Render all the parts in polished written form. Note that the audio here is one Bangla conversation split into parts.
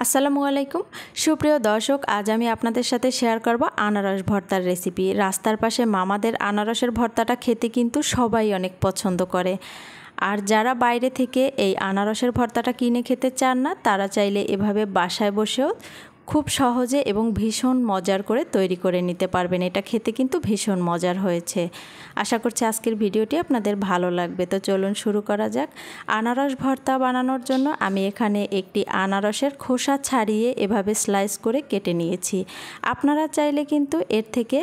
আসসালামু আলাইকুম সুপ্রিয় দর্শক, আজ আমি আপনাদের সাথে শেয়ার করব আনারস ভর্তার রেসিপি। রাস্তার পাশে মামাদের আনারসের ভর্তাটা খেতে কিন্তু সবাই অনেক পছন্দ করে। আর যারা বাইরে থেকে এই আনারসের ভর্তাটা কিনে খেতে চান না, তারা চাইলে এভাবে বাসায় বসেও খুব সহজে এবং ভীষণ মজার করে তৈরি করে নিতে পারবেন। এটা খেতে কিন্তু ভীষণ মজার হয়েছে। আশা করছি আজকের ভিডিওটি আপনাদের ভালো লাগবে। তো চলুন শুরু করা যাক। আনারস ভর্তা বানানোর জন্য আমি এখানে একটি আনারসের খোসা ছাড়িয়ে এভাবে স্লাইস করে কেটে নিয়েছি। আপনারা চাইলে কিন্তু এর থেকে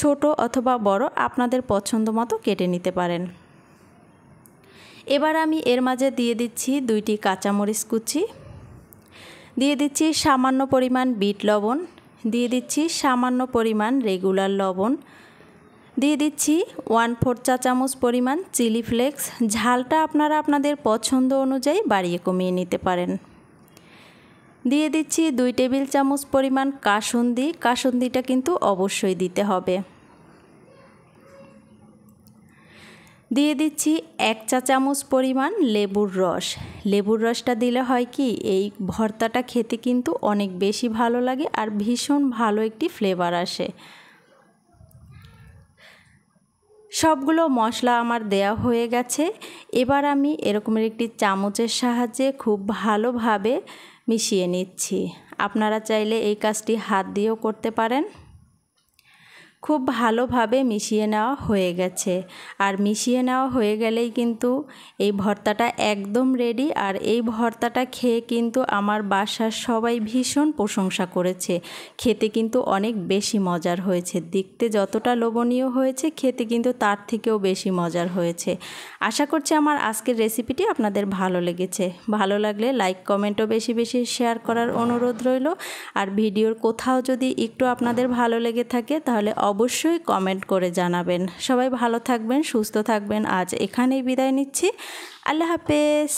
ছোট অথবা বড় আপনাদের পছন্দ মতো কেটে নিতে পারেন। এবার আমি এর মাঝে দিয়ে দিচ্ছি 2টি কাঁচামরিচ কুচি, দিয়ে দিচ্ছি সামান্য পরিমাণ বিট লবণ, দিয়ে দিচ্ছি সামান্য পরিমাণ রেগুলার লবণ, দিয়ে দিচ্ছি 1/4 চা চামচ পরিমাণ চিলি ফ্লেক্স। ঝালটা আপনারা আপনাদের পছন্দ অনুযায়ী বাড়িয়ে কমিয়ে নিতে পারেন। দিয়ে দিচ্ছি 2 টেবিল চামচ পরিমাণ কাসুন্দি। কাসুন্দিটা কিন্তু অবশ্যই দিতে হবে। দিয়ে দিচ্ছি 1 চা চামচ পরিমাণ লেবুর রস। লেবুর রসটা দিলে হয় কি, এই ভর্তাটা খেতে কিন্তু অনেক বেশি ভালো লাগে আর ভীষণ ভালো একটি ফ্লেভার আসে। সবগুলো মশলা আমার দেয়া হয়ে গেছে। এবার আমি এরকমের একটি চামচের সাহায্যে খুব ভালোভাবে মিশিয়ে নিচ্ছি। আপনারা চাইলে এই কাজটি হাত দিয়েও করতে পারেন। খুব ভালোভাবে মিশিয়ে নেওয়া হয়ে গেছে। আর মিশিয়ে নেওয়া হয়ে গেলেই কিন্তু এই ভর্তাটা একদম রেডি। আর এই ভর্তাটা খেয়ে কিন্তু আমার বাসার সবাই ভীষণ প্রশংসা করেছে। খেতে কিন্তু অনেক বেশি মজার হয়েছে। দেখতে যতটা লোভনীয় হয়েছে, খেতে কিন্তু তার থেকেও বেশি মজার হয়েছে। আশা করছি আমার আজকের রেসিপিটি আপনাদের ভালো লেগেছে। ভালো লাগলে লাইক কমেন্টও বেশি বেশি শেয়ার করার অনুরোধ রইল। আর ভিডিওর কোথাও যদি একটু আপনাদের ভালো লেগে থাকে তাহলে অবশ্যই কমেন্ট করে জানাবেন। সবাই ভালো থাকবেন, সুস্থ থাকবেন। আজ এখানেই বিদায় নিচ্ছি। আল্লাহ হাফেজ।